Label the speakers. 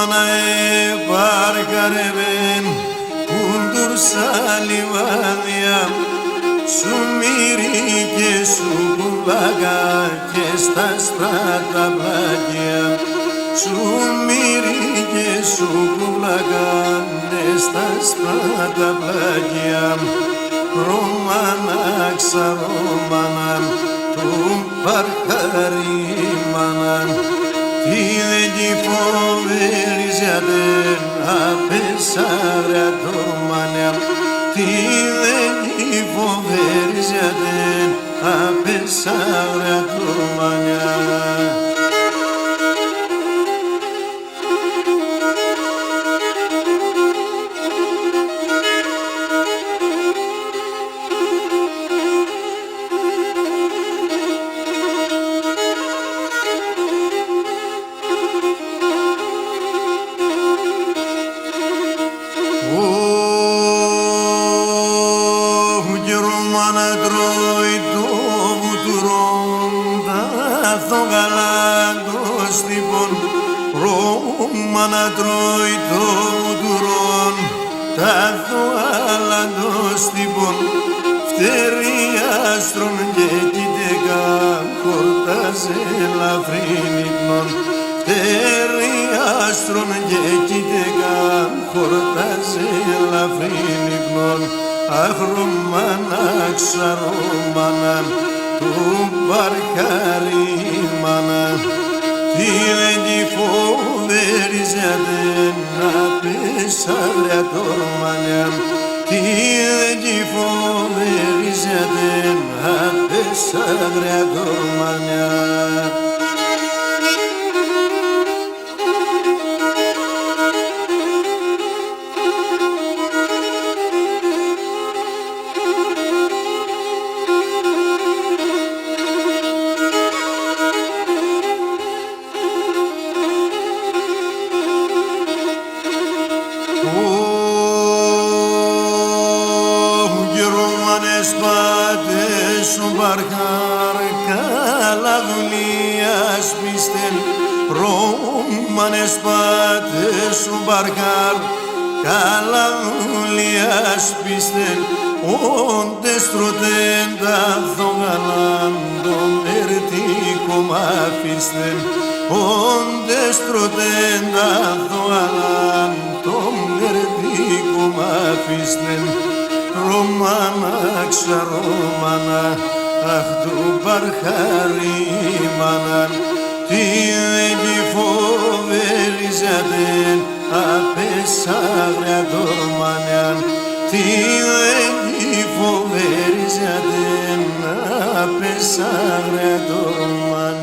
Speaker 1: Romana parcareven Kundur salivadia Su miri και σου κουβάγα και στα στράτα πλάγια Σου μυρί και σου κουβλαγάνε στα στράτα πλάγια Ρωμάνα ξαρόμανα του παρχαρίμανα Τι δεν κι φοβέρεις γιατί απέσαρε ατόμανα Τι δεν κι φοβέρεις γιατί απέσαρε ατόμανα Romana trói το βουντουρόν τάθο γαλάντος τύπων Romana trói το βουντουρόν τάθο γαλάντος τύπων Φτερί άστρον και κοίτεκα χορτάζε ελαφρύν ύπνον Φτερί άστρον και κοίτεκα χορτάζε ελαφρύν ύπνον Αχ, Ρωμάνα, ξαρόμανα, του παρχαρίμανα Τι δεν κι φοβέρεις γιατί να πέσαρε ατόμανα Τι δεν κι φοβέρεις γιατί να πέσαρε ατόμανα Σπάτες σου μπαρκάρ, καλά δουλειάς πίστεν Ρώμανες σπάτες σου μπαρκάρ, καλά δουλειάς πίστεν Όντες τροτέν τα θογαλάν, το μερτικό μάφιστεν Όντες τροτέν τα θογαλάν, το μερτικό μάφιστεν Ρωμάνα, ξαρόμανα, αχ του παρχαρίμανα Τι δεν κι φοβέρεις γιατί απέσαρε ατόμανα Τι δεν κι φοβέρεις γιατί απέσαρε ατόμανα